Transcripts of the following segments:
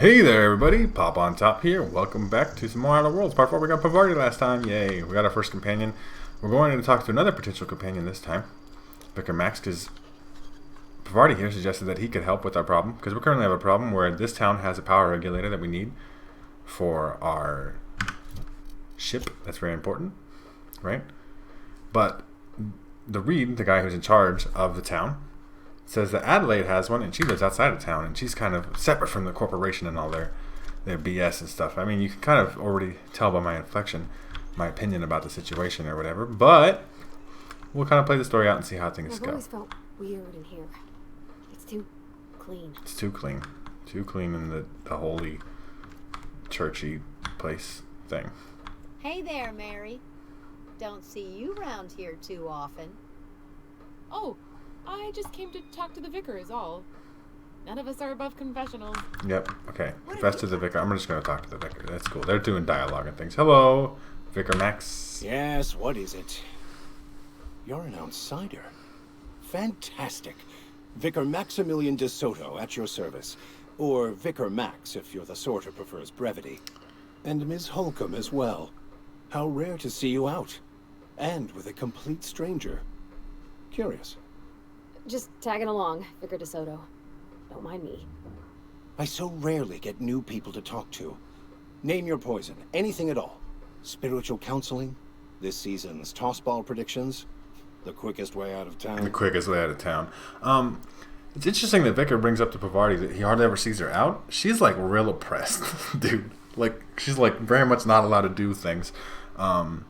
Hey there, everybody! Popontop here. Welcome back to some more Outer Worlds. Part 4, we got Pavarti last time. Yay! We got our first companion. We're going to talk to another potential companion this time. Vicar Max, because Pavarti here suggested that he could help with our problem. Because we currently have a problem where this town has a power regulator that we need for our ship. That's very important, right? But the Reed, the guy who's in charge of the town, says that Adelaide has one and she lives outside of town and she's kind of separate from the corporation and all their BS and stuff. I mean, you can kind of already tell by my inflection, my opinion about the situation or whatever, but we'll kind of play the story out and see how things go. I've always felt weird in here. It's too clean. It's too clean. Too clean in the holy, churchy place thing. Hey there, Mary. Don't see you around here too often. Oh, I just came to talk to the vicar is all. None of us are above confessionals. Yep, okay. Confess to the vicar. I'm just going to talk to the vicar. That's cool. They're doing dialogue and things. Hello, Vicar Max. Yes, what is it? You're an outsider. Fantastic. Vicar Maximilian de Soto at your service. Or Vicar Max if you're the sort who prefers brevity. And Ms. Holcomb as well. How rare to see you out. And with a complete stranger. Curious. Just tagging along, Vicar DeSoto. Don't mind me. I so rarely get new people to talk to. Name your poison, anything at all. Spiritual counseling, this season's tossball predictions, the quickest way out of town. The quickest way out of town. It's interesting that Vicar brings up to Pavarti that he hardly ever sees her out. She's like real oppressed, dude. Like she's like very much not allowed to do things. I'm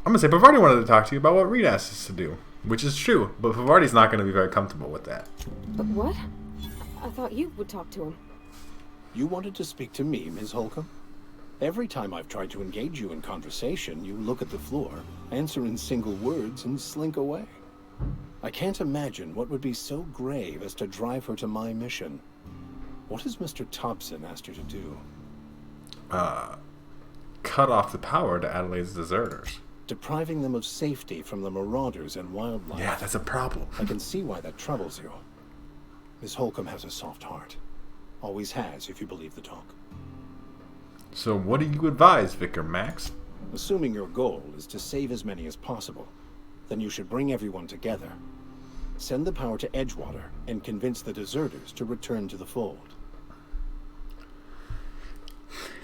gonna say Pavarti wanted to talk to you about what Reed asked us to do. Which is true, but Pavarti's not going to be very comfortable with that. But what? I thought you would talk to him. You wanted to speak to me, Ms. Holcomb? Every time I've tried to engage you in conversation, you look at the floor, answer in single words, and slink away. I can't imagine what would be so grave as to drive her to my mission. What has Mr. Thompson asked her to do? Cut off the power to Adelaide's deserters. Depriving them of safety from the marauders and wildlife. Yeah, that's a problem. I can see why that troubles you. Miss Holcomb has a soft heart. Always has, if you believe the talk. So what do you advise, Vicar Max? Assuming your goal is to save as many as possible, then you should bring everyone together. Send the power to Edgewater and convince the deserters to return to the fold.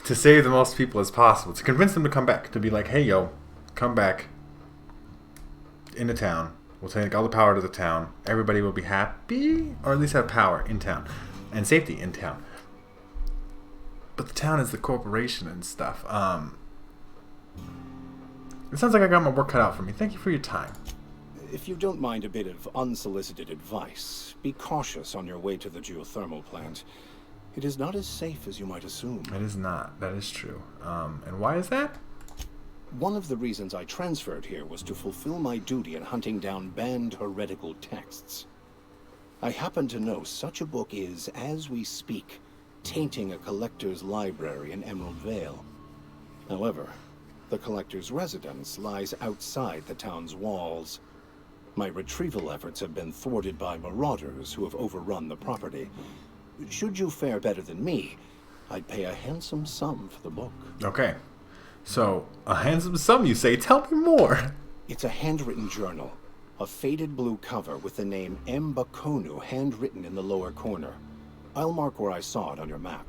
To save the most people as possible. To convince them to come back. To be like, hey, yo, come back into town. We'll take all the power to the town. Everybody will be happy, or at least have power in town and safety in town. But the town is the corporation and stuff. It sounds like I got my work cut out for me. Thank you for your time. If you don't mind a bit of unsolicited advice, be cautious on your way to the geothermal plant. It is not as safe as you might assume. It is not. That is true. And why is that? One of the reasons I transferred here was to fulfill my duty in hunting down banned heretical texts. I happen to know such a book is, as we speak, tainting a collector's library in Emerald Vale. However, the collector's residence lies outside the town's walls. My retrieval efforts have been thwarted by marauders who have overrun the property. Should you fare better than me, I'd pay a handsome sum for the book. Okay. So, a handsome sum, you say. Tell me more. It's a handwritten journal. A faded blue cover with the name M. Bakonu handwritten in the lower corner. I'll mark where I saw it on your map.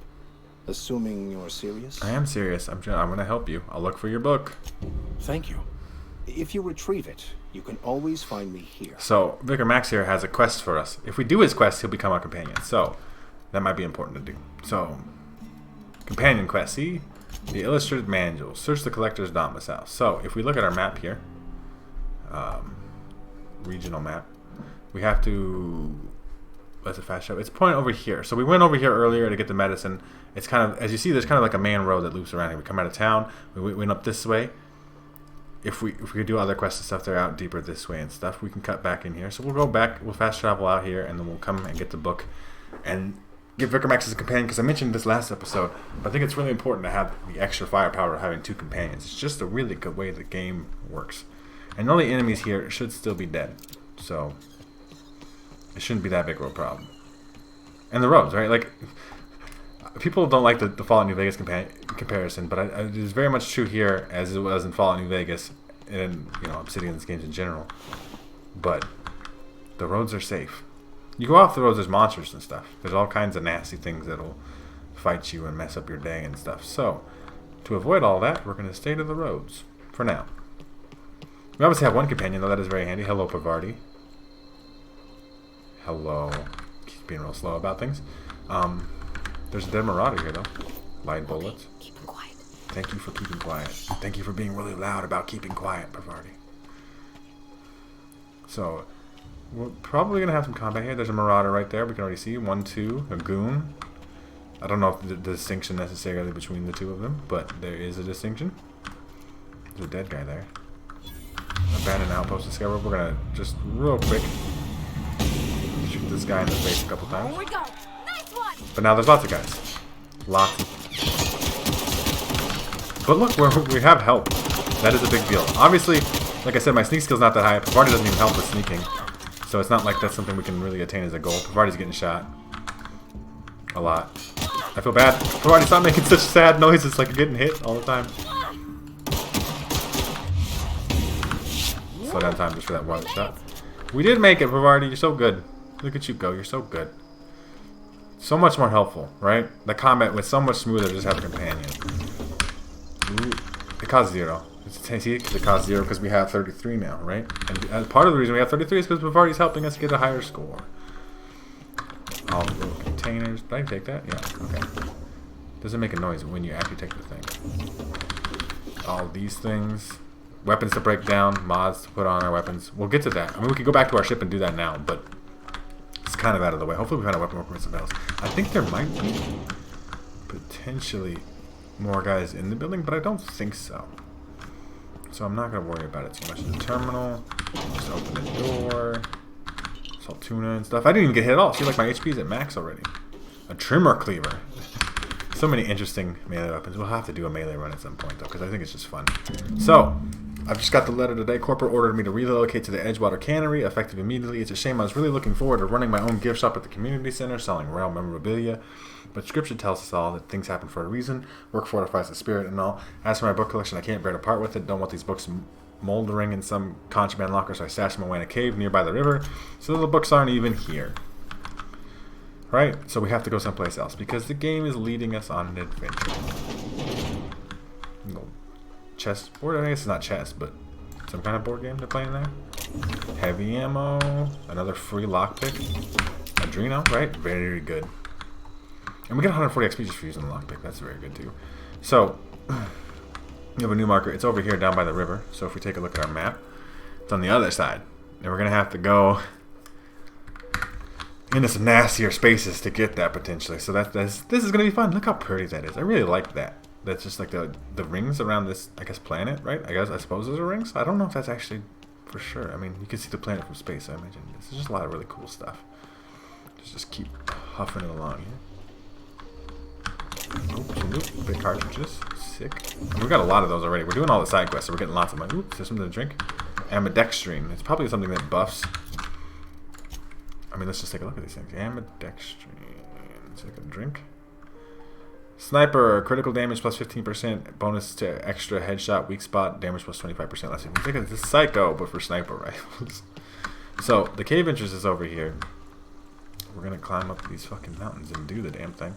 Assuming you're serious? I am serious. I'm going to help you. I'll look for your book. Thank you. If you retrieve it, you can always find me here. So, Vicar Max here has a quest for us. If we do his quest, he'll become our companion. So, that might be important to do. So, companion quest. See? The illustrated manual. Search the collector's domicile. So, if we look at our map here, regional map, we have to. Let's a fast show. It's point over here. So we went over here earlier to get the medicine. It's kind of, as you see, there's kind of like a main road that loops around here. We come out of town. We went up this way. If we could do other quests and stuff, they're out deeper this way and stuff. We can cut back in here. So we'll go back. We'll fast travel out here, and then we'll come and get the book and get Vicar Max as a companion, because I mentioned this last episode, but I think it's really important to have the extra firepower of having two companions. It's just a really good way the game works. And all the enemies here should still be dead, so it shouldn't be that big of a problem. And the roads, right? Like, people don't like the Fallout New Vegas comparison, but it is very much true here as it was in Fallout New Vegas and Obsidian's games in general. But the roads are safe. You go off the roads, there's monsters and stuff. There's all kinds of nasty things that'll fight you and mess up your day and stuff. So, to avoid all that, we're going to stay to the roads for now. We obviously have one companion, though. That is very handy. Hello, Pavardi. Hello. Keep being real slow about things. There's a dead marauder here, though. Light bullets. Keep him quiet. Thank you for keeping quiet. Thank you for being really loud about keeping quiet, Pavardi. So, we're probably going to have some combat here. There's a marauder right there. We can already see. 1, 2. A goon. I don't know if the distinction necessarily between the two of them, but there is a distinction. There's a dead guy there. Abandoned outpost discovered. We're going to just real quick shoot this guy in the face a couple times. Here we go. Nice one. But now there's lots of guys. Lots. But look, we have help. That is a big deal. Obviously, like I said, my sneak skill's not that high. Pavardi doesn't even help with sneaking. So it's not like that's something we can really attain as a goal. Pavardi's getting shot. A lot. I feel bad. Pavardi, stop making such sad noises like you're getting hit all the time. Slow down time just for that one shot. We did make it, Pavardi. You're so good. Look at you go. You're so good. So much more helpful, right? The combat was so much smoother to just have a companion. Ooh, it costs 0. See, it costs 0 because we have 33 now, right? And part of the reason we have 33 is because Pavardi's helping us get a higher score. All the little containers. Did I take that? Yeah, okay. Doesn't make a noise when you actually take the thing. All these things. Weapons to break down, mods to put on our weapons. We'll get to that. I mean, we can go back to our ship and do that now, but it's kind of out of the way. Hopefully we find a weapon more from something else. I think there might be potentially more guys in the building, but I don't think so. So I'm not going to worry about it too much. The terminal. Just open the door. Salt tuna and stuff. I didn't even get hit at all. See, like my HP's at max already. A trimmer cleaver. So many interesting melee weapons. We'll have to do a melee run at some point, though, because I think it's just fun. So, I've just got the letter today. Corporate ordered me to relocate to the Edgewater Cannery, effective immediately. It's a shame. I was really looking forward to running my own gift shop at the community center, selling royal memorabilia. But scripture tells us all that things happen for a reason. Work fortifies the spirit and all. As for my book collection, I can't bear to part with it. Don't want these books moldering in some contraband locker, so I stashed them away in a cave nearby the river. So the books aren't even here. Right? So we have to go someplace else because the game is leading us on an adventure. Little chess board? I guess it's not chess, but some kind of board game they're playing there. Heavy ammo. Another free lockpick. Adreno, right? Very good. And we get 140 XP just for using the lockpick. That's very good too. So, we have a new marker. It's over here down by the river. So if we take a look at our map, it's on the other side. And we're going to have to go into some nastier spaces to get that potentially. So this is going to be fun. Look how pretty that is. I really like that. That's just like the rings around this, I guess, planet, right? I suppose those are rings. I don't know if that's actually for sure. I mean, you can see the planet from space, I imagine. This is just a lot of really cool stuff. Just keep huffing it along here. Oops, big cartridges. Sick. And we got a lot of those already. We're doing all the side quests, so we're getting lots of money. Oops, there's something to drink. Ambidextrine. It's probably something that buffs. I mean, let's just take a look at these things. Ambidextrine. Let's take a drink. Sniper, critical damage plus 15%, bonus to extra headshot, weak spot, damage plus 25% less. I think it's Psycho, but for sniper rifles. So, the cave entrance is over here. We're going to climb up these fucking mountains and do the damn thing.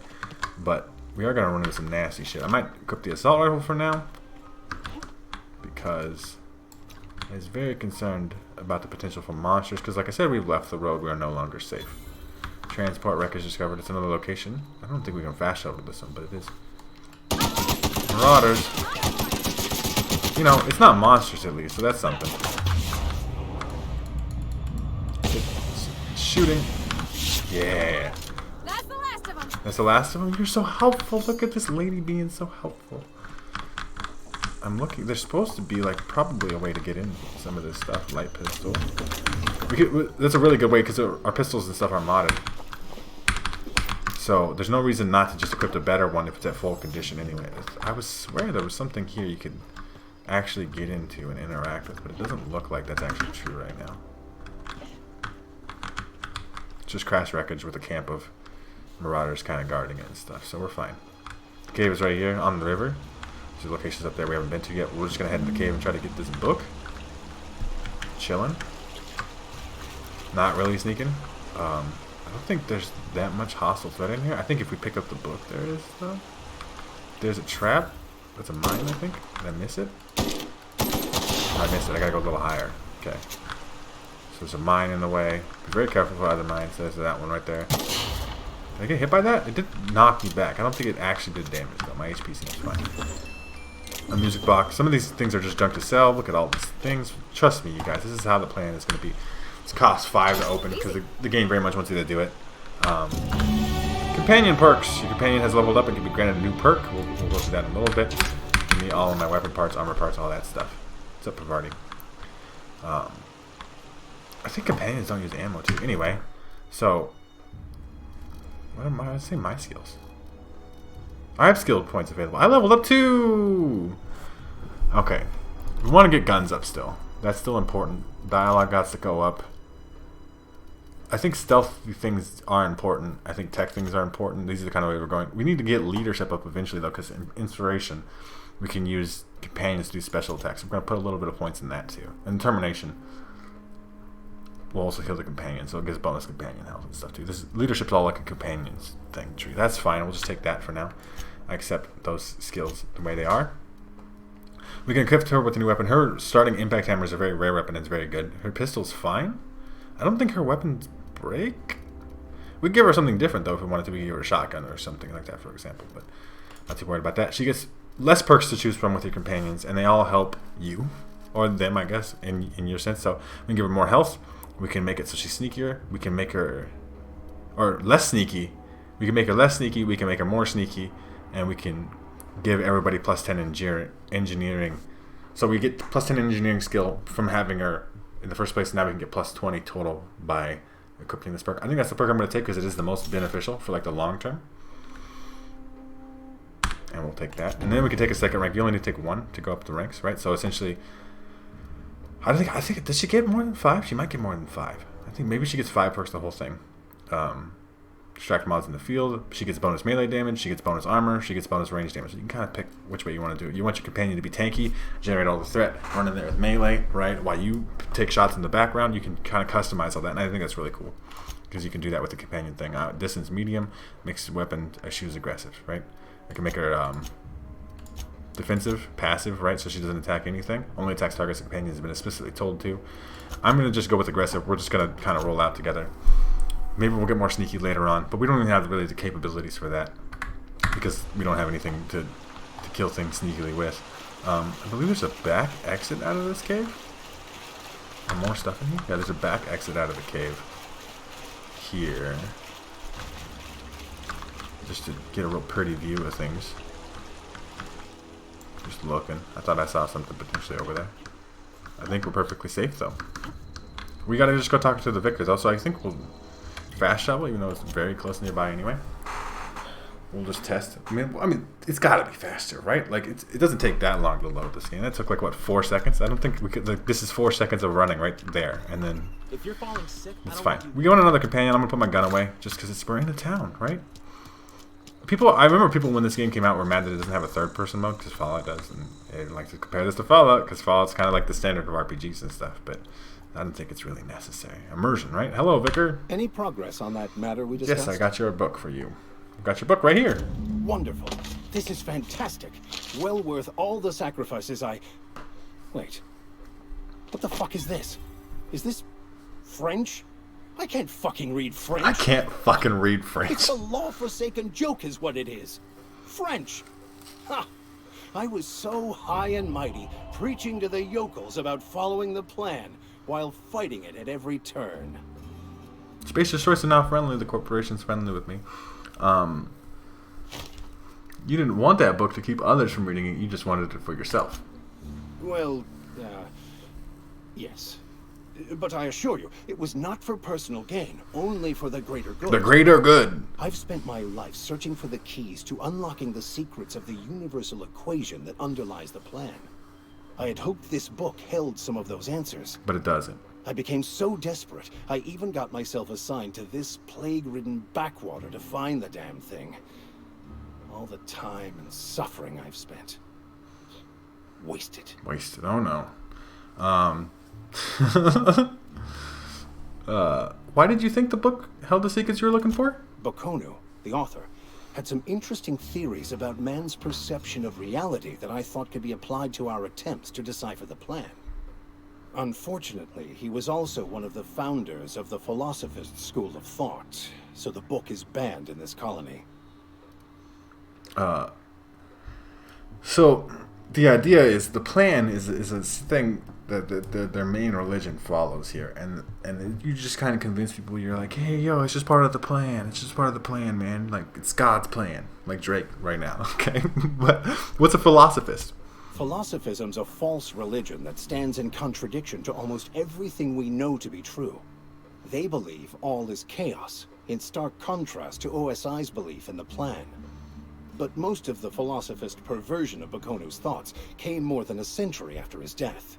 But we are going to run into some nasty shit. I might equip the assault rifle for now, because I was very concerned about the potential for monsters, because like I said, we've left the road. We are no longer safe. Transport wreckage discovered. It's another location. I don't think we can fast travel this one, but it is. Marauders. You know, it's not monsters at least, so that's something. Shooting. Yeah. That's the last of them. That's the last of them? You're so helpful. Look at this lady being so helpful. I'm looking. There's supposed to be, like, probably a way to get in some of this stuff. Light pistol. That's a really good way because our pistols and stuff are modded. So there's no reason not to just equip a better one if it's at full condition anyway. I would swear there was something here you could actually get into and interact with, but it doesn't look like that's actually true right now. It's just crash wreckage with a camp of marauders kind of guarding it and stuff, so we're fine. The cave is right here on the river. There's locations up there we haven't been to yet. We're just gonna head in the cave and try to get this book. Chilling. Not really sneaking. I don't think there's that much hostile threat in here. I think if we pick up the book, there is though. There's a trap. That's a mine, I think. Did I miss it? I missed it. I gotta go a little higher. Okay. So there's a mine in the way. Be very careful for other mines. There's that one right there. Did I get hit by that? It did knock me back. I don't think it actually did damage though. My HP seems fine. A music box. Some of these things are just junk to sell. Look at all these things. Trust me, you guys. This is how the plan is going to be. It's cost 5 to open because the game very much wants you to do it. Companion perks. Your companion has leveled up and can be granted a new perk. We'll go through that in a little bit. Give me all of my weapon parts, armor parts, all that stuff. What's up, Pavarti? I think companions don't use ammo too. Anyway, so what am I? Let's say my skills. I have skill points available. I leveled up too. Okay, we want to get guns up still. That's still important. Dialogue got to go up. I think stealthy things are important. I think tech things are important. These are the kind of way we're going. We need to get leadership up eventually though, because in inspiration we can use companions to do special attacks. I'm going to put a little bit of points in that too. And determination will also heal the companion, so it gives bonus companion health and stuff too. This leadership's all like a companions thing tree. That's fine. We'll just take that for now. I accept those skills the way they are. We can equip her with a new weapon. Her starting impact hammer is a very rare weapon. It's very good. Her pistol's fine. I don't think her weapons break. We'd give her something different though if we wanted to. We give her a shotgun or something like that, for example. But not too worried about that. She gets less perks to choose from with your companions, and they all help you or them, I guess, in your sense. So we can give her more health. We can make it so she's sneakier. We can make her or less sneaky. We can make her less sneaky. We can make her more sneaky, and we can give everybody plus 10 engineering. So we get plus 10 engineering skill from having her in the first place. Now we can get plus 20 total by equipping this perk. I think that's the perk I'm going to take because it is the most beneficial for like the long term. And we'll take that. And then we can take a second rank. You only need to take 1 to go up the ranks, right? So essentially, I think does she get more than 5? She might get more than 5. I think maybe she gets 5 perks the whole thing. Distract mobs in the field. She gets bonus melee damage. She gets bonus armor. She gets bonus range damage. So you can kind of pick which way you want to do it. You want your companion to be tanky, generate all the threat, run in there with melee, right? While you take shots in the background, you can kind of customize all that, and I think that's really cool because you can do that with the companion thing. Distance medium, mixed weapon, choose aggressive, right? I can make her defensive, passive, right? So she doesn't attack anything. Only attacks targets and companions has been explicitly told to. I'm going to just go with aggressive. We're just going to kind of roll out together. Maybe we'll get more sneaky later on, but we don't even have really the capabilities for that because we don't have anything to kill things sneakily with. I believe there's a back exit out of this cave. Or more stuff in here? Yeah, there's a back exit out of the cave here. Just to get a real pretty view of things. Just looking. I thought I saw something potentially over there. I think we're perfectly safe though. We gotta just go talk to the Vicars. Also, I think we'll fast travel, even though it's very close nearby anyway. We'll just test. I mean, it's gotta be faster, right? Like, it doesn't take that long to load this game. That took like what, 4 seconds? I don't think we could. Like, this is 4 seconds of running right there, and then if you're falling sick, it's fine. We go on another companion. I'm gonna put my gun away just because we're in a town, right? I remember people when this game came out were mad that it doesn't have a third-person mode because Fallout does, and they didn't like to compare this to Fallout because Fallout's kind of like the standard of RPGs and stuff, but I don't think it's really necessary. Immersion, right? Hello, Vicar. Any progress on that matter we discussed? Yes, I got your book for you. I've got your book right here. Wonderful. This is fantastic. Well worth all the sacrifices Wait. What the fuck is this? Is this French? I can't fucking read French. I can't fucking read French. It's a law-forsaken joke is what it is. French. Ha! I was so high and mighty, preaching to the yokels about following the plan, while fighting it at every turn. Spacious choice and now friendly. The corporation's friendly with me. You didn't want that book to keep others from reading it. You just wanted it for yourself. Well, yes. But I assure you, it was not for personal gain, only for the greater good. The greater good. I've spent my life searching for the keys to unlocking the secrets of the universal equation that underlies the plan. I had hoped this book held some of those answers. But it doesn't. I became so desperate, I even got myself assigned to this plague-ridden backwater to find the damn thing. All the time and suffering I've spent. Wasted. Wasted. Oh no. Why did you think the book held the secrets you were looking for? Bokonu, the author, had some interesting theories about man's perception of reality that I thought could be applied to our attempts to decipher the plan. Unfortunately, he was also one of the founders of the Philosophist school of thought, so the book is banned in this colony. So the idea is the plan is a thing that their main religion follows here, and you just kind of convince people. You're like, hey, yo, it's just part of the plan. It's just part of the plan, man. Like, it's God's plan, like Drake right now. Okay, but what's a philosophist? Philosophism's a false religion that stands in contradiction to almost everything we know to be true. They believe all is chaos, in stark contrast to OSI's belief in the plan. But most of the philosophist perversion of Bokonu's thoughts came more than a century after his death.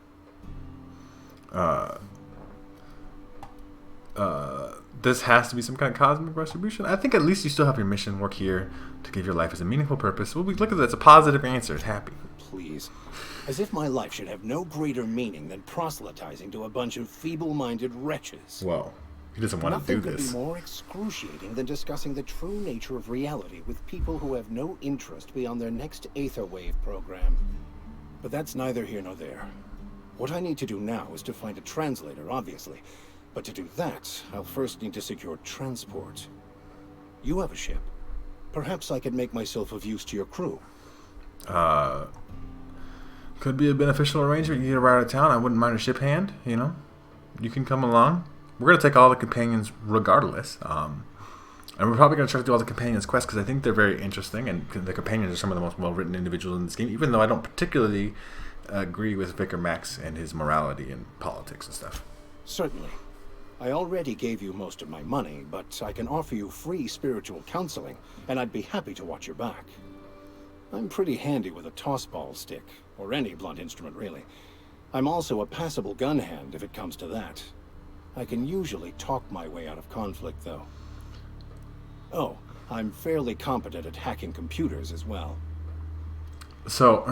This has to be some kind of cosmic retribution. I think at least you still have your mission work here to give your life as a meaningful purpose. Well, we look at that. It's a positive answer. It's happy. Please. As if my life should have no greater meaning than proselytizing to a bunch of feeble-minded wretches. Whoa. He doesn't want to do Nothing could this. be more excruciating than discussing the true nature of reality with people who have no interest beyond their next Aetherwave program. But that's neither here nor there. What I need to do now is to find a translator, obviously. But to do that, I'll first need to secure transport. You have a ship. Perhaps I could make myself of use to your crew. Could be a beneficial arrangement. You need to ride out of town. I wouldn't mind a ship hand, you know. You can come along. We're going to take all the companions regardless. And we're probably going to try to do all the companions' quests because I think they're very interesting. And the companions are some of the most well-written individuals in this game, even though I don't particularly agree with Vicar Max and his morality and politics and stuff. Certainly. I already gave you most of my money, but I can offer you free spiritual counseling, and I'd be happy to watch your back. I'm pretty handy with a tossball stick, or any blunt instrument, really. I'm also a passable gun hand, if it comes to that. I can usually talk my way out of conflict, though. Oh, I'm fairly competent at hacking computers as well. So,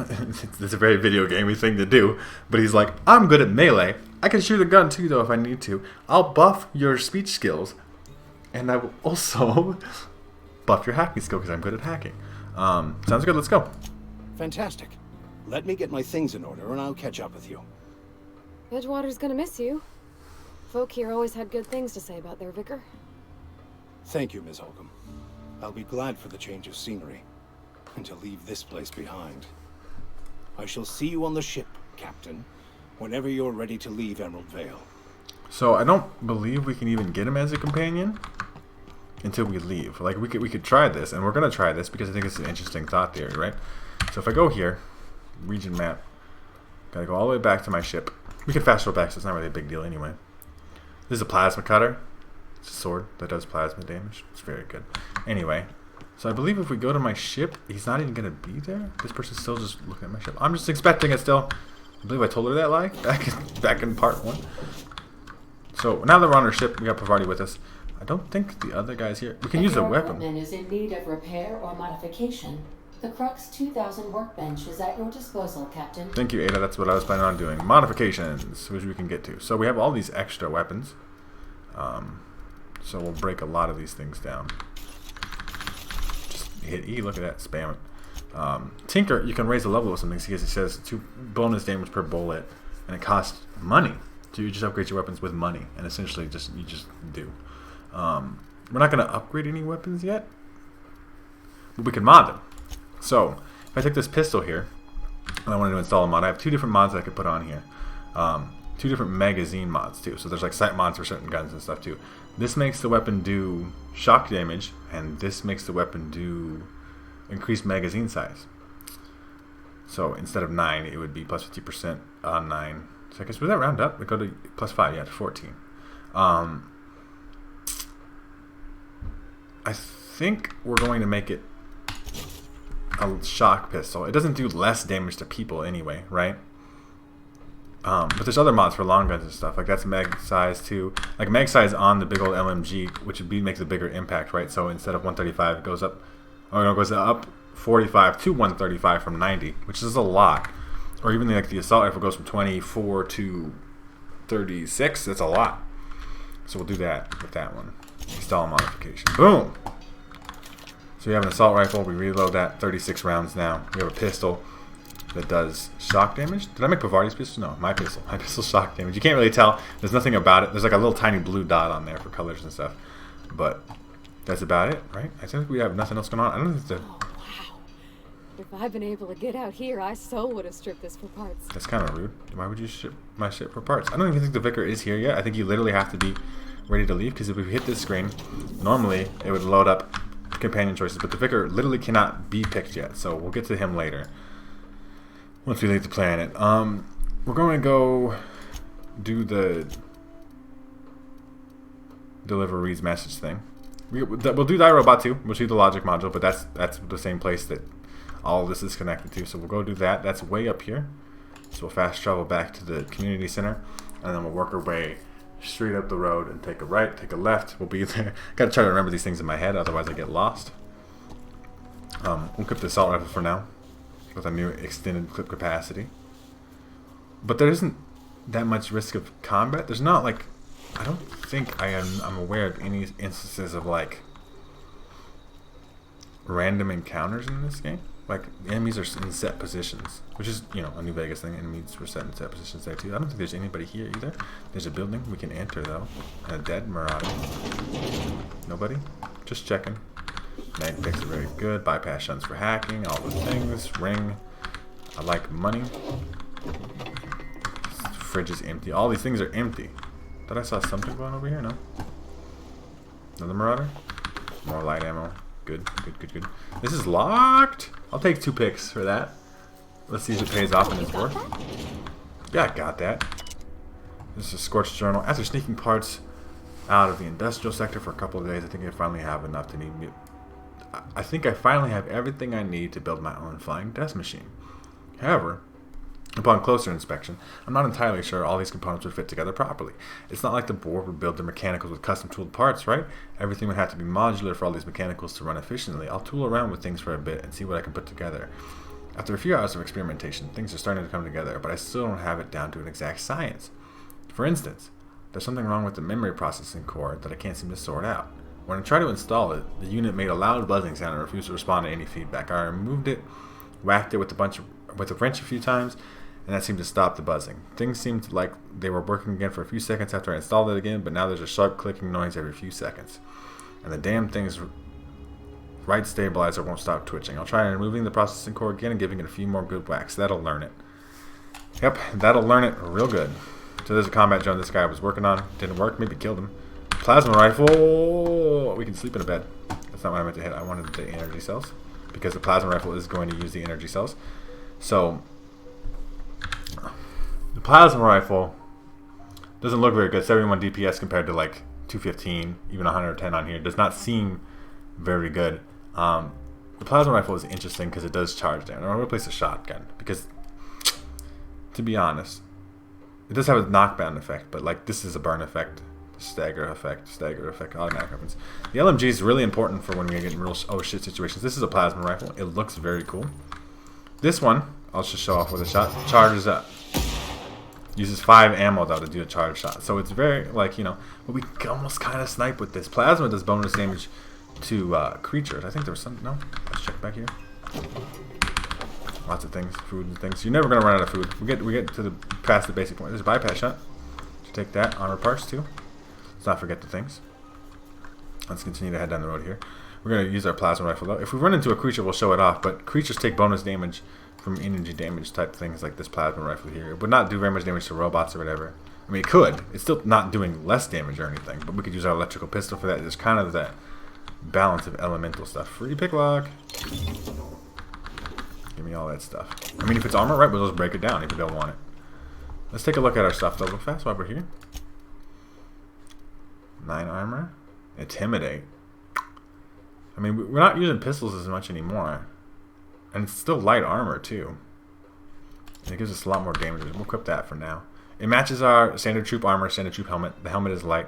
it's a very video gamey thing to do, but he's like, I'm good at melee. I can shoot a gun too, though, if I need to. I'll buff your speech skills, and I will also buff your hacking skill, because I'm good at hacking. Sounds good, let's go. Fantastic. Let me get my things in order, and I'll catch up with you. Edgewater's gonna miss you. Folk here always had good things to say about their vicar. Thank you, Ms. Holcomb. I'll be glad for the change of scenery, and to leave this place behind. I shall see you on the ship, Captain, whenever you're ready to leave Emerald Vale. So, I don't believe we can even get him as a companion until we leave. Like, we could try this, and we're going to try this because I think it's an interesting thought theory, right? So, if I go here, region map, gotta go all the way back to my ship. We can fast travel back, so it's not really a big deal anyway. This is a plasma cutter. It's a sword that does plasma damage. It's very good. Anyway, so I believe if we go to my ship, he's not even going to be there. This person's still just looking at my ship. I'm just expecting it still. I believe I told her that lie back in part 1. So now that we're on our ship, we got Pavarti with us. I don't think the other guy's here. We can use the weapon. If your equipment is in need of repair or modification, the Crux 2000 workbench is at your disposal, Captain. Thank you, Ada. That's what I was planning on doing. Modifications, which we can get to. So we have all these extra weapons. So we'll break a lot of these things down. Just hit E. Look at that. Spam it. Tinker, you can raise the level of something because it says 2 bonus damage per bullet, and it costs money. So you just upgrade your weapons with money, and essentially you just do. We're not going to upgrade any weapons yet, but we can mod them. So if I take this pistol here, and I want to install a mod, I have 2 different mods that I could put on here. 2 different magazine mods too. So there's like sight mods for certain guns and stuff too. This makes the weapon do shock damage, and this makes the weapon do increased magazine size. So instead of 9, it would be plus 50% on 9. So I guess, would that round up? We go to plus 5, yeah, to 14. I think we're going to make it a shock pistol. It doesn't do less damage to people anyway, right? But there's other mods for long guns and stuff. Like that's mag size too. Like mag size on the big old LMG, which would be makes a bigger impact, right? So instead of 135, it goes up, or no, it goes up 45 to 135 from 90, which is a lot. Or even like the assault rifle goes from 24 to 36. That's a lot. So we'll do that with that one. Install modification. Boom. So we have an assault rifle. We reload that. 36 rounds now. We have a pistol that does shock damage. Did I make Pavardi's pistol? No, my pistol. My pistol shock damage. You can't really tell. There's nothing about it. There's like a little tiny blue dot on there for colors and stuff. But that's about it, right? I think we have nothing else going on. I don't think the... Oh, wow. If I'd been able to get out here, I so would have stripped this for parts. That's kind of rude. Why would you ship my shit for parts? I don't even think the Vicar is here yet. I think you literally have to be ready to leave, because if we hit this screen, normally it would load up companion choices, but the Vicar literally cannot be picked yet, so we'll get to him later once we leave the planet. We're going to go do the deliver Reed's message thing. We'll do die robot too. We'll see the logic module, but that's the same place that all of this is connected to, so we'll go do that. That's way up here, so we'll fast travel back to the community center, and then we'll work our way straight up the road and take a right, take a left. We'll be there. Gotta try to remember these things in my head, otherwise I get lost. We'll equip the assault rifle for now with a new extended clip capacity. But there isn't that much risk of combat. There's not like, I don't think I'm aware of any instances of like random encounters in this game. Like enemies are in set positions, which is, you know, a New Vegas thing. Enemies were set in set positions there too. I don't think there's anybody here either. There's a building we can enter though, and a dead marauder. Nobody? Just checking. Mag picks are very good. Bypass shunts for hacking. All the things. Ring. I like money. Fridge is empty. All these things are empty. Thought I saw something going over here. No. Another marauder. More light ammo. Good, good, good, good. This is locked. I'll take 2 picks for that. Let's see if it pays off in its worth. Yeah, I got that. This is a Scorched Journal. After sneaking parts out of the industrial sector for a couple of days, I think I finally have enough to need me. I think I finally have everything I need to build my own flying death machine. However, upon closer inspection, I'm not entirely sure all these components would fit together properly. It's not like the board would build their mechanicals with custom tooled parts, right? Everything would have to be modular for all these mechanicals to run efficiently. I'll tool around with things for a bit and see what I can put together. After a few hours of experimentation, things are starting to come together, but I still don't have it down to an exact science. For instance, there's something wrong with the memory processing core that I can't seem to sort out. When I tried to install it, the unit made a loud buzzing sound and refused to respond to any feedback. I removed it, whacked it with a wrench a few times, and that seemed to stop the buzzing. Things seemed like they were working again for a few seconds after I installed it again, but now there's a sharp clicking noise every few seconds. And the damn thing's right stabilizer won't stop twitching. I'll try removing the processing core again and giving it a few more good whacks. That'll learn it. Yep, that'll learn it real good. So there's a combat drone this guy was working on. Didn't work, maybe killed him. Plasma rifle! We can sleep in a bed. That's not what I meant to hit. I wanted the energy cells, because the plasma rifle is going to use the energy cells. So the plasma rifle doesn't look very good. 71 DPS compared to like 215, even 110 on here. Does not seem very good. The plasma rifle is interesting because it does charge down. I'm going to replace a shotgun because, to be honest, it does have a knockdown effect, but like this is a burn effect, stagger effect, automatic weapons. The LMG is really important for when we get in real oh shit situations. This is a plasma rifle. It looks very cool. This one, I'll just show off with a shot, charges up. Uses 5 ammo though to do a charge shot. So it's very, like, you know, but we can almost kind of snipe with this. Plasma does bonus damage to creatures. I think there was some, no? Let's check back here. Lots of things, food and things. You're never going to run out of food. We get to the past the basic point. There's a bypass shot. Should take that. Armor parts too. Let's not forget the things. Let's continue to head down the road here. We're going to use our plasma rifle though. If we run into a creature, we'll show it off, but creatures take bonus damage from energy damage type things like this plasma rifle here. It would not do very much damage to robots or whatever. I mean, it could. It's still not doing less damage or anything, but we could use our electrical pistol for that. There's kind of that balance of elemental stuff. Free pick lock. Give me all that stuff. I mean, if it's armor, right, we'll just break it down if we don't want it. Let's take a look at our stuff though real fast while we're here. 9 armor. Intimidate. I mean, we're not using pistols as much anymore. And it's still light armor too. And it gives us a lot more damage. We'll equip that for now. It matches our standard troop armor, standard troop helmet. The helmet is light.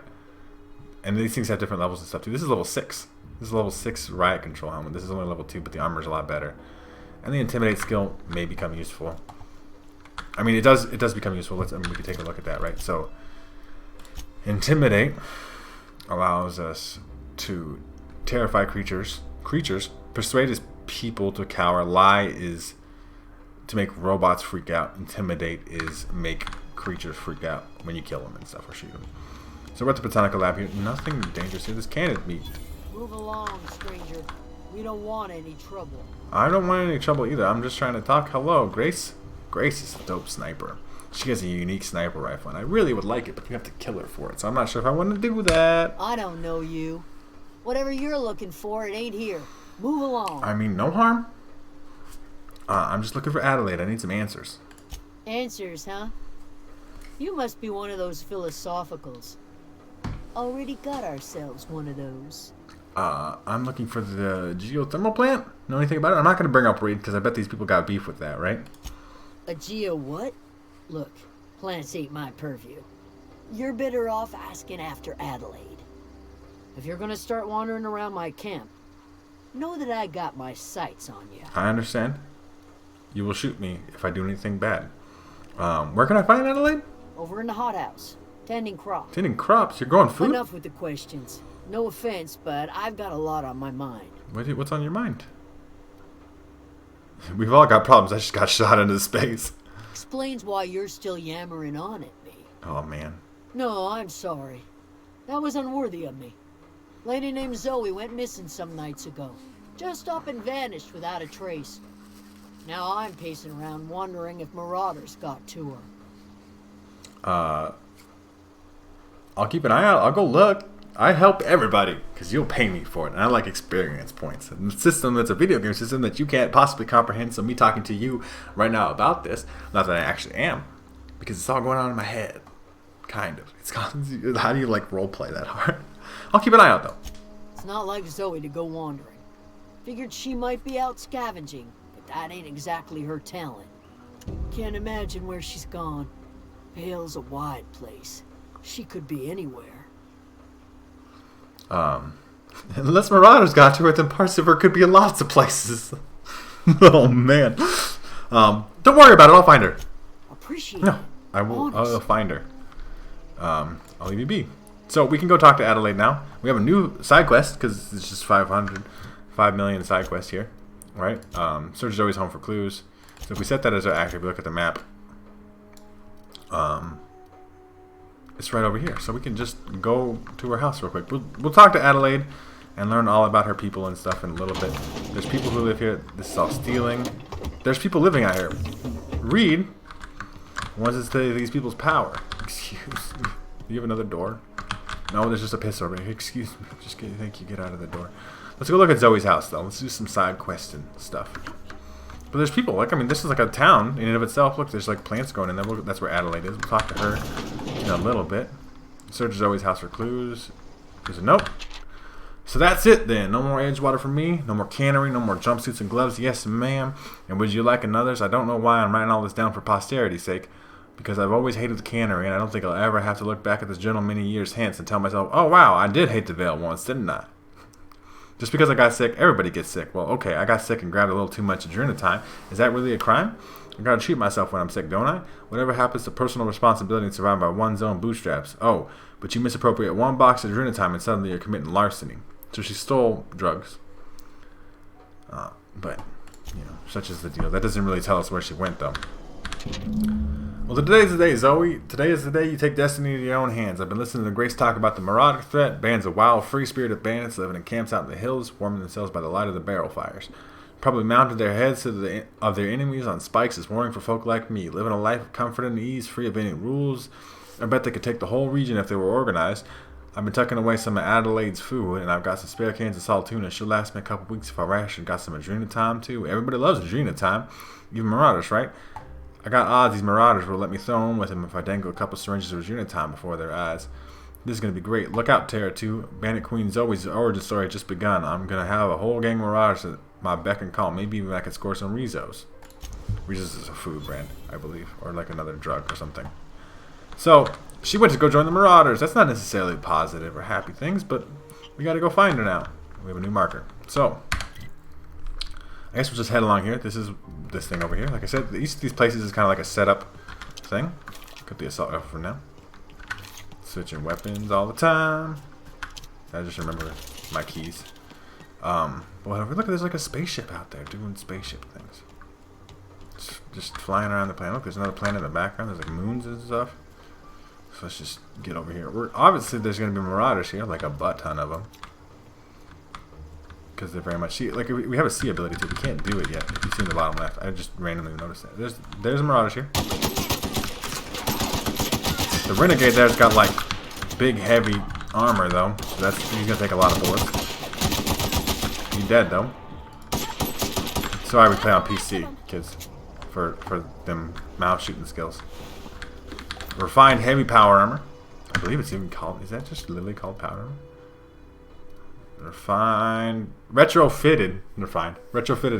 And these things have different levels and stuff too. This is level 6. This is level 6 riot control helmet. This is only level 2, but the armor is a lot better. And the intimidate skill may become useful. I mean, it does become useful. We can take a look at that, right? So, intimidate allows us to terrify creatures. Persuade is people to cower. Lie is to make robots freak out. Intimidate is make creatures freak out when you kill them and stuff or shoot them. So we're at the Popontop lab here. Nothing dangerous here. This canned meat. Move along, stranger. We don't want any trouble. I don't want any trouble either. I'm just trying to talk. Hello, Grace. Grace is a dope sniper. She has a unique sniper rifle, and I really would like it, but you have to kill her for it. So I'm not sure if I want to do that. I don't know you. Whatever you're looking for, it ain't here. Move along. I mean, no harm. I'm just looking for Adelaide. I need some answers. Answers, huh? You must be one of those philosophicals. Already got ourselves one of those. I'm looking for the geothermal plant. Know anything about it? I'm not going to bring up Reed because I bet these people got beef with that, right? A geo what? Look, plants ain't my purview. You're better off asking after Adelaide. If you're gonna start wandering around my camp, know that I got my sights on you. I understand. You will shoot me if I do anything bad. Where can I find Adelaide? Over in the hothouse, tending crops. Tending crops? You're growing food? Enough with the questions. No offense, but I've got a lot on my mind. What's on your mind? We've all got problems. I just got shot into space. Explains why you're still yammering on at me. Oh, man. No, I'm sorry. That was unworthy of me. Lady named Zoe went missing some nights ago. Just up and vanished without a trace. Now I'm pacing around wondering if marauders got to her. I'll keep an eye out. I'll go look. I help everybody because you'll pay me for it. And I like experience points. And the system that's a video game system that you can't possibly comprehend. So me talking to you right now about this, not that I actually am, because it's all going on in my head. Kind of. It's how do you like role play that hard? I'll keep an eye out though. It's not like Zoe to go wandering. Figured she might be out scavenging, but that ain't exactly her talent. Can't imagine where she's gone. Vale's a wide place. She could be anywhere. Unless marauders got to her, then parts of her could be in lots of places. Oh man. Don't worry about it. I'll find her. Appreciate No, it. I will. Honest. I'll find her. I'll leave you be. So we can go talk to Adelaide now. We have a new side quest because it's just 5 million side quests here, right? Search is always home for clues. So if we set that as our active, we look at the map. It's right over here, so we can just go to her house real quick. We'll talk to Adelaide and learn all about her people and stuff in a little bit. There's people who live here. This is all stealing. There's people living out here. Reed wants to study these people's power. Excuse me. Do you have another door? No, there's just a piss over here. Excuse me. Just kidding. Thank you. Get out of the door. Let's go look at Zoe's house, though. Let's do some side quest and stuff. But there's people. Like, I mean, this is like a town in and of itself. Look, there's like plants growing in there. That's where Adelaide is. We'll talk to her in a little bit. Search Zoe's house for clues. There's a nope. So that's it then. No more Edgewater for me. No more cannery. No more jumpsuits and gloves. Yes, ma'am. And would you like another's? I don't know why I'm writing all this down for posterity's sake. Because I've always hated the cannery, and I don't think I'll ever have to look back at this journal many years hence and tell myself, oh wow, I did hate the veil once, didn't I? Just because I got sick, everybody gets sick. Well, okay, I got sick and grabbed a little too much during the time. Is that really a crime? I gotta treat myself when I'm sick, don't I? Whatever happens to personal responsibility and surviving by one's own bootstraps. Oh, but you misappropriate one box of Adrenatime and suddenly you're committing larceny. So she stole drugs. But, you know, such is the deal. That doesn't really tell us where she went, though. Well, today's the day, Zoe. Today is the day you take destiny into your own hands. I've been listening to Grace talk about the marauder threat, bands of wild, free-spirited bandits living in camps out in the hills, warming themselves by the light of the barrel fires. Probably mounted their heads to of their enemies on spikes is warring for folk like me, living a life of comfort and ease, free of any rules. I bet they could take the whole region if they were organized. I've been tucking away some of Adelaide's food, and I've got some spare cans of salt tuna. She'll last me a couple weeks if I ration. Got some Adrenatime, too. Everybody loves Adrenatime. Even marauders, right? I got odds these marauders will let me throw in with them if I dangle a couple syringes of Adrenatime before their eyes. This is going to be great. Look out, Terra 2. Bandit Queen Zoe's origin story has just begun. I'm going to have a whole gang of marauders at my beck and call. Maybe even I can score some Rizos. Rizos is a food brand, I believe. Or like another drug or something. So, she went to go join the Marauders. That's not necessarily positive or happy things, but we gotta go find her now. We have a new marker. So, I guess we'll just head along here. This is this thing over here. Like I said, each of these places is kind of like a setup thing. Cut the assault rifle for now. Switching weapons all the time. I just remember my keys. Whatever. Look, there's like a spaceship out there doing spaceship things. Just flying around the planet. Look, there's another planet in the background. There's like moons and stuff. So let's just get over here. Obviously there's going to be Marauders here, like a butt ton of them. Because they're very much like we have a C ability too. We can't do it yet. If you see in the bottom left, I just randomly noticed that. There's Marauders here. The Renegade there's got like big heavy armor though, so he's gonna take a lot of bullets. He's dead though. That's why we play on PC, kids, for them mouse shooting skills. Refined heavy power armor. I believe it's even called. Is that just literally called power armor? Refined, retrofitted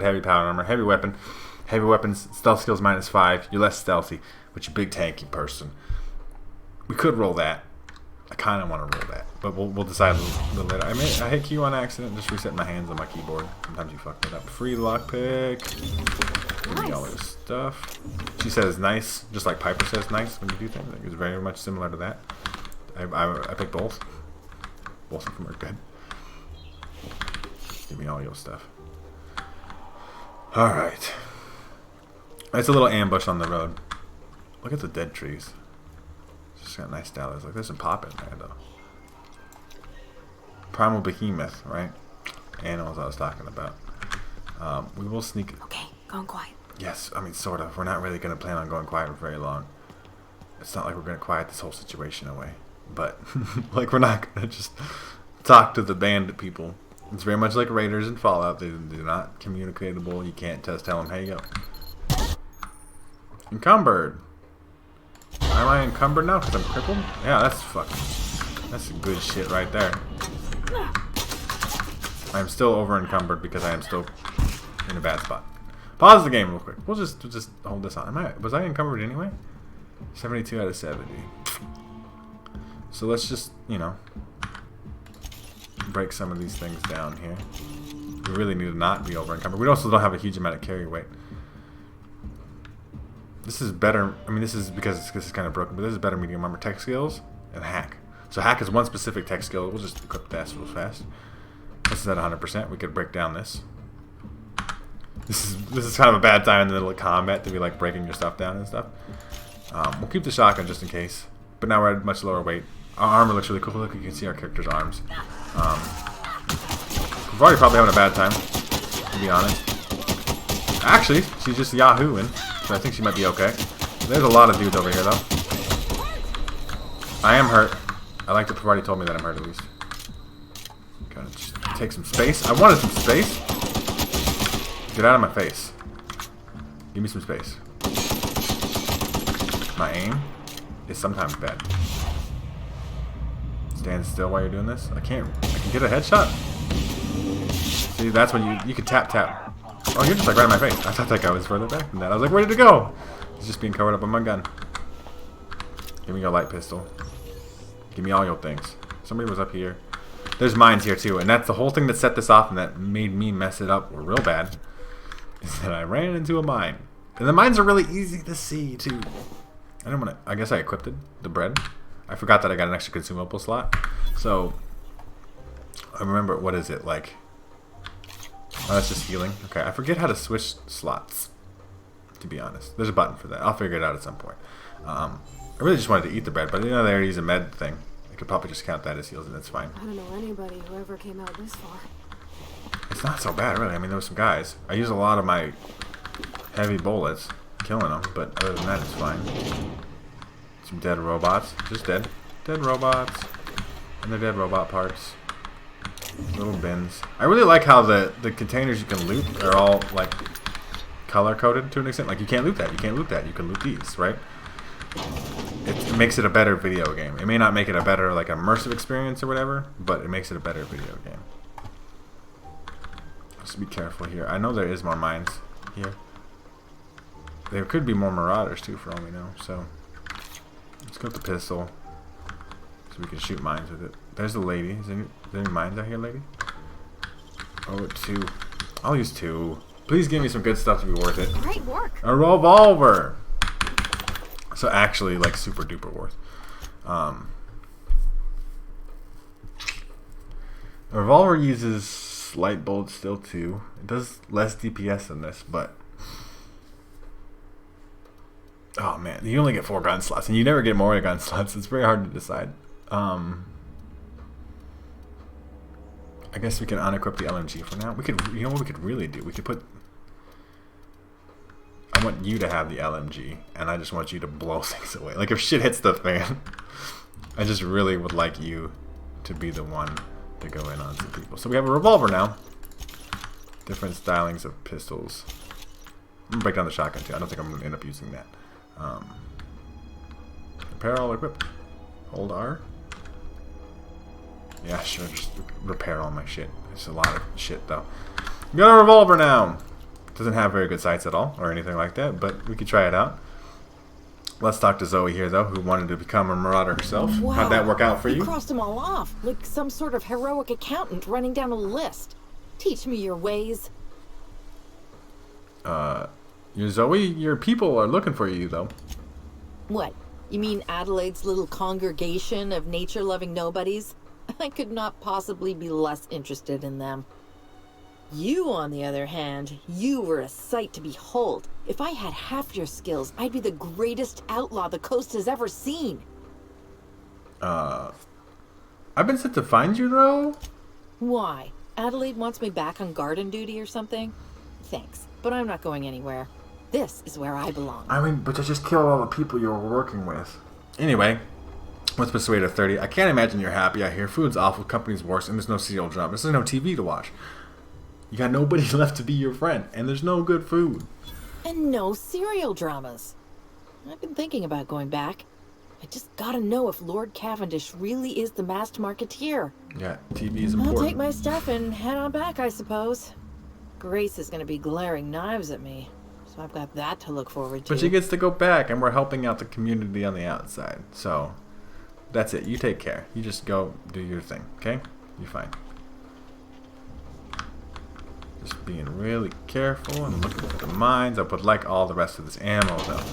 heavy power armor, heavy weapons, stealth skills -5. You're less stealthy, but you're big tanky person. We could roll that. I kind of want to roll that, but we'll decide a little later. I hit Q on accident. Just reset my hands on my keyboard. Sometimes you fuck that up. Free lockpick. Give me all this stuff. She says nice, just like Piper says nice when you do things. It's very much similar to that. I picked both. Both of them are good. Give me all your stuff. Alright. It's a little ambush on the road. Look at the dead trees. Just got nice dollars. Like there's some pop in there though. Primal behemoth, right? Animals I was talking about. We will sneak. Okay, going quiet. Yes, I mean sort of. We're not really gonna plan on going quiet for very long. It's not like we're gonna quiet this whole situation away. But like we're not gonna just talk to the bandit people. It's very much like Raiders and Fallout. They're not communicatable. You can't just tell them, hey, yo. Encumbered. Am I encumbered now because I'm crippled? Yeah, that's good shit right there. I'm still over encumbered because I am still in a bad spot. Pause the game real quick. We'll just hold this on. Was I encumbered anyway? 72 out of 70. So let's just, you know, break some of these things down here. We really need to not be over encumbered. We also don't have a huge amount of carry weight. This is better. I mean, this is because this is kind of broken, but this is better medium armor tech skills and hack. So hack is one specific tech skill. We'll just equip that real fast. This is at 100%. We could break down this. This is kind of a bad time in the middle of combat to be like breaking your stuff down and stuff. We'll keep the shotgun just in case. But now we're at much lower weight. Our armor looks really cool. Look, you can see our character's arms. We're probably having a bad time, to be honest. Actually, she's just yahooing, so I think she might be okay. There's a lot of dudes over here, though. I am hurt. I like that Pavarti told me that I'm hurt, at least. Gotta just take some space. I wanted some space. Get out of my face. Give me some space. My aim is sometimes bad. Stand still while you're doing this. I can get a headshot. See, that's when you can tap. Oh, you're just like right in my face. I thought that guy was further back than that. I was like, where did it go? He's just being covered up by my gun. Give me your light pistol. Give me all your things. Somebody was up here. There's mines here too, and that's the whole thing that set this off and that made me mess it up real bad. Is that I ran into a mine. And the mines are really easy to see too. I guess I equipped the bread. I forgot that I got an extra consumable slot. So I remember, what is it like? Oh, that's just healing. Okay, I forget how to switch slots, to be honest. There's a button for that. I'll figure it out at some point. I really just wanted to eat the bread, but you know they already use a med thing. I could probably just count that as heals and that's fine. I don't know anybody who ever came out this far. It's not so bad, really. I mean, there were some guys. I use a lot of my heavy bullets, killing them, but other than that, it's fine. Some dead robots. Just dead. Dead robots. And the dead robot parts. Little bins. I really like how the containers you can loot are all, like, color-coded to an extent. Like, you can't loot that. You can't loot that. You can loot these, right? It makes it a better video game. It may not make it a better, like, immersive experience or whatever, but it makes it a better video game. Just be careful here. I know there is more mines here. There could be more marauders, too, for all we know, so Let's go with the pistol. So we can shoot mines with it. There's the lady. Is there any mines out here, lady? Oh, 2. I'll use 2. Please give me some good stuff to be worth it. Great work. A revolver! So actually, like, super duper worth. A revolver uses light bullets still too. It does less DPS than this, but oh man, you only get 4 gun slots, and you never get more gun slots. It's very hard to decide. I guess we can unequip the LMG for now. We could, you know what we could really do? We could put. I want you to have the LMG, and I just want you to blow things away. Like if shit hits the fan, I just really would like you to be the one to go in on some people. So we have a revolver now. Different stylings of pistols. I'm gonna break down the shotgun too. I don't think I'm gonna end up using that. Repair all equip. Hold R. Yeah, sure. Just repair all my shit. It's a lot of shit though. We got a revolver now. Doesn't have very good sights at all or anything like that, but we could try it out. Let's talk to Zoe here, though, who wanted to become a marauder herself. Wow. How'd that work out for you? You crossed them all off, like some sort of heroic accountant running down a list. Teach me your ways. Your Zoe, your people are looking for you, though. What? You mean Adelaide's little congregation of nature-loving nobodies? I could not possibly be less interested in them. You, on the other hand, you were a sight to behold. If I had half your skills, I'd be the greatest outlaw the coast has ever seen. I've been sent to find you, though? Why? Adelaide wants me back on garden duty or something? Thanks, but I'm not going anywhere. This is where I belong. I mean, but I just killed all the people you were working with. Anyway, let's persuade her 30. I can't imagine you're happy out here. Food's awful, company's worse, and there's no serial drama. There's no TV to watch. You got nobody left to be your friend, and there's no good food. And no serial dramas. I've been thinking about going back. I just gotta know if Lord Cavendish really is the masked marketeer. Yeah, TV is important. I'll take my stuff and head on back, I suppose. Grace is gonna be glaring knives at me, so I've got that to look forward to. But she gets to go back, and we're helping out the community on the outside. So, that's it. You take care. You just go do your thing, okay? You're fine. Just being really careful and looking for the mines. I would like all the rest of this ammo, though.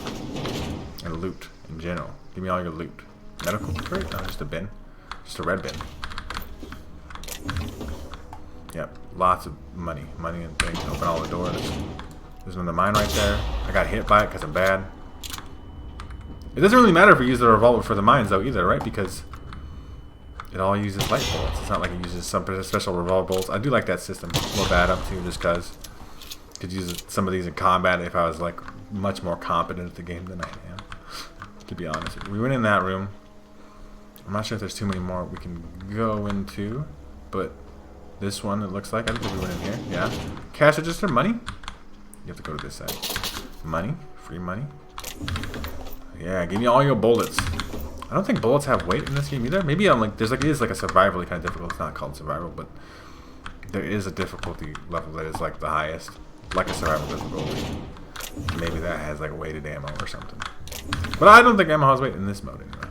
And loot, in general. Give me all your loot. Medical crate? No, just a bin. Just a red bin. Yep, lots of money. Money and things. Open all the doors. There's another mine right there. I got hit by it because I'm bad. It doesn't really matter if we use the revolver for the mines, though, either, right? Because it all uses light bullets. It's not like it uses some special revolver bullets. I do like that system. Blow that up, too, just because. Could use some of these in combat if I was, like, much more competent at the game than I am. To be honest. We went in that room. I'm not sure if there's too many more we can go into. But this one, it looks like. I think we went in here. Yeah. Cash register, money. You have to go to this side. Money. Free money. Yeah, give me all your bullets. I don't think bullets have weight in this game either. Maybe on like it is like a survival kind of difficult. It's not called survival, but there is a difficulty level that is like the highest, like a survival difficulty. Maybe that has like weighted ammo or something. But I don't think ammo has weight in this mode anyway.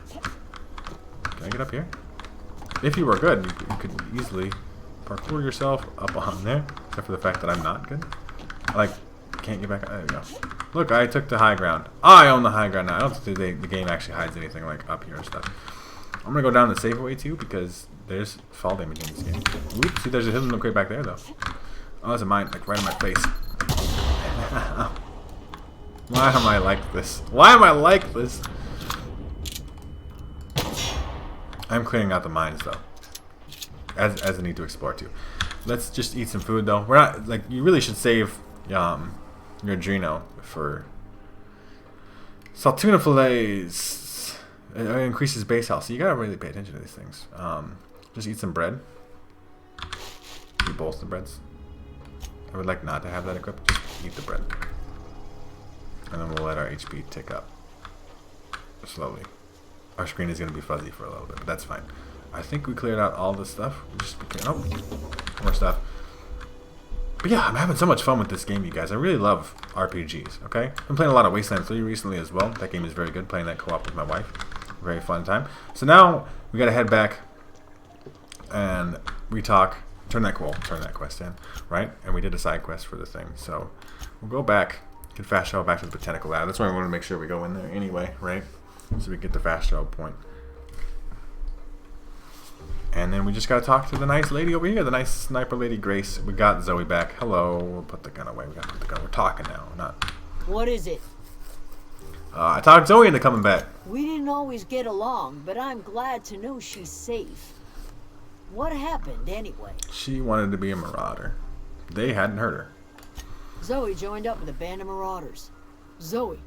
Can I get up here? If you were good, you could easily parkour yourself up on there. Except for the fact that I'm not good. I like can't get back. There we go. Look, I took the high ground. I own the high ground now. I don't think the game actually hides anything like up here and stuff. I'm gonna go down the safe way too because there's fall damage in this game. Oops, see, there's a hidden loot crate back there though. Oh, there's a mine like right in my face. Why am I like this? Why am I like this? I'm clearing out the mines though, as I need to explore too. Let's just eat some food though. We're not like you really should save your adreno for saltuna fillets. It increases base health, so you gotta really pay attention to these things. Just eat some bread. Eat both the breads. I would like not to have that equipped. Just eat the bread, and then we'll let our HP tick up slowly. Our screen is gonna be fuzzy for a little bit, but that's fine. I think we cleared out all this stuff. Just oh, more stuff. But yeah, I'm having so much fun with this game, you guys. I really love RPGs, okay? I'm playing a lot of Wasteland 3 recently as well. That game is very good, playing that co-op with my wife. very fun time. So now we gotta head back and retalk. Turn that quest in, right? And we did a side quest for the thing. So we'll go back, can fast travel back to the botanical lab. That's why we want to make sure we go in there anyway, right? So we get the fast travel point. And then we just gotta talk to the nice lady over here, the nice sniper lady Grace. We got Zoe back. Hello. We'll put the gun away. We gotta put the gun. We're talking now, not. What is it? I talked Zoe into coming back. We didn't always get along, but I'm glad to know she's safe. What happened anyway? She wanted to be a marauder. They hadn't hurt her. Zoe joined up with a band of marauders. Zoe.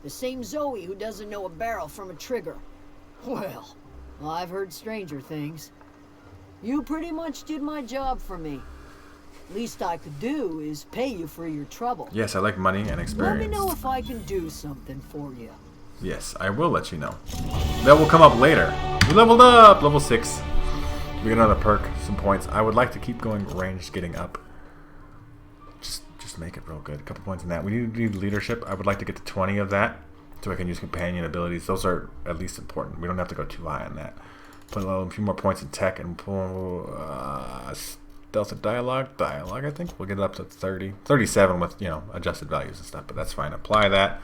The same Zoe who doesn't know a barrel from a trigger. Well, I've heard stranger things. You pretty much did my job for me. Least I could do is pay you for your trouble. Yes, I like money and experience. Let me know if I can do something for you. Yes, I will let you know. That will come up later. We leveled up! Level 6. We get another perk, some points. I would like to keep going range, getting up. Just make it real good. A couple points in that. We need leadership. I would like to get to 20 of that, so I can use companion abilities. Those are at least important. We don't have to go too high on that. Put a few more points in tech and pull stealth and dialogue, I think. We'll get it up to 30. 37 with, you know, adjusted values and stuff, but that's fine. Apply that.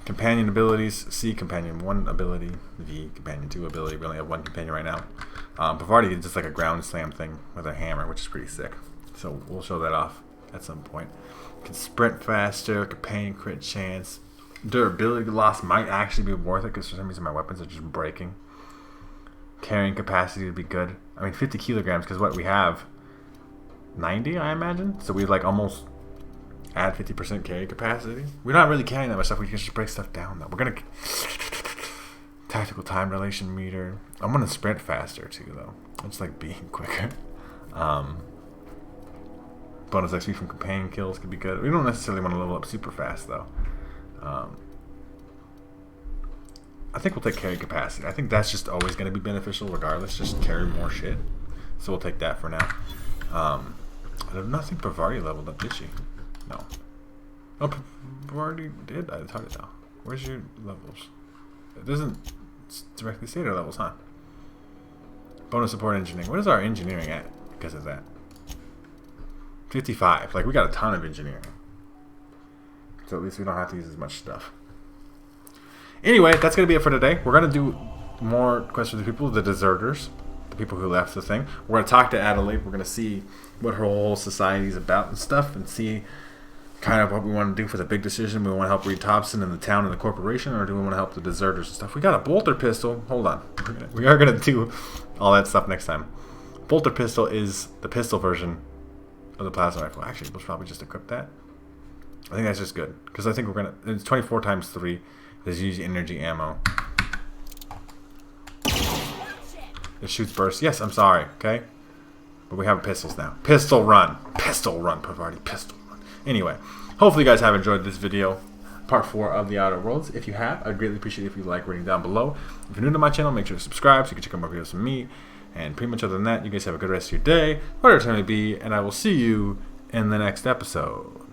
Companion abilities. C, companion 1 ability. V, companion 2 ability. We only have 1 companion right now. Pavardi did just like a ground slam thing with a hammer, which is pretty sick. So we'll show that off at some point. Can sprint faster, companion crit chance. Durability loss might actually be worth it because for some reason my weapons are just breaking. Carrying capacity would be good. I mean, 50 kilograms because what we have 90, I imagine. So we like almost add 50% carry capacity. We're not really carrying that much stuff. We can just break stuff down though. We're gonna tactical time relation meter. I'm gonna sprint faster too though. I just like being quicker. Bonus XP from companion kills could be good. We don't necessarily want to level up super fast though. I think we'll take carry capacity. I think that's just always going to be beneficial regardless. Just carry more shit. So we'll take that for now. I do not think Pavardi leveled up, did she? No. Oh, Pavardi did? It's hard to tell. Where's your levels? It doesn't directly say their levels, huh? Bonus support engineering. What is our engineering at because of that? 55. Like, we got a ton of engineering. So at least we don't have to use as much stuff. Anyway, that's going to be it for today. We're going to do more questions with people, the deserters, the people who left the thing. We're going to talk to Adelaide. We're going to see what her whole society is about and stuff, and see kind of what we want to do for the big decision. We want to help Reed Thompson and the town and the corporation, or do we want to help the deserters and stuff? We got a bolter pistol. Hold on. We are going to do all that stuff next time. Bolter pistol is the pistol version of the plasma rifle. Actually, we'll probably just equip that. I think that's just good, because I think we're going to... It's 24 times 3. There's usually energy ammo. It shoots bursts. Yes, I'm sorry, okay? But we have pistols now. Pistol run. Pistol run, Pavardi. Pistol run. Anyway, hopefully you guys have enjoyed this video. Part 4 of The Outer Worlds. If you have, I'd greatly appreciate it if you like rating down below. If you're new to my channel, make sure to subscribe so you can check out more videos from me. And pretty much other than that, you guys have a good rest of your day, whatever it's going to be, and I will see you in the next episode.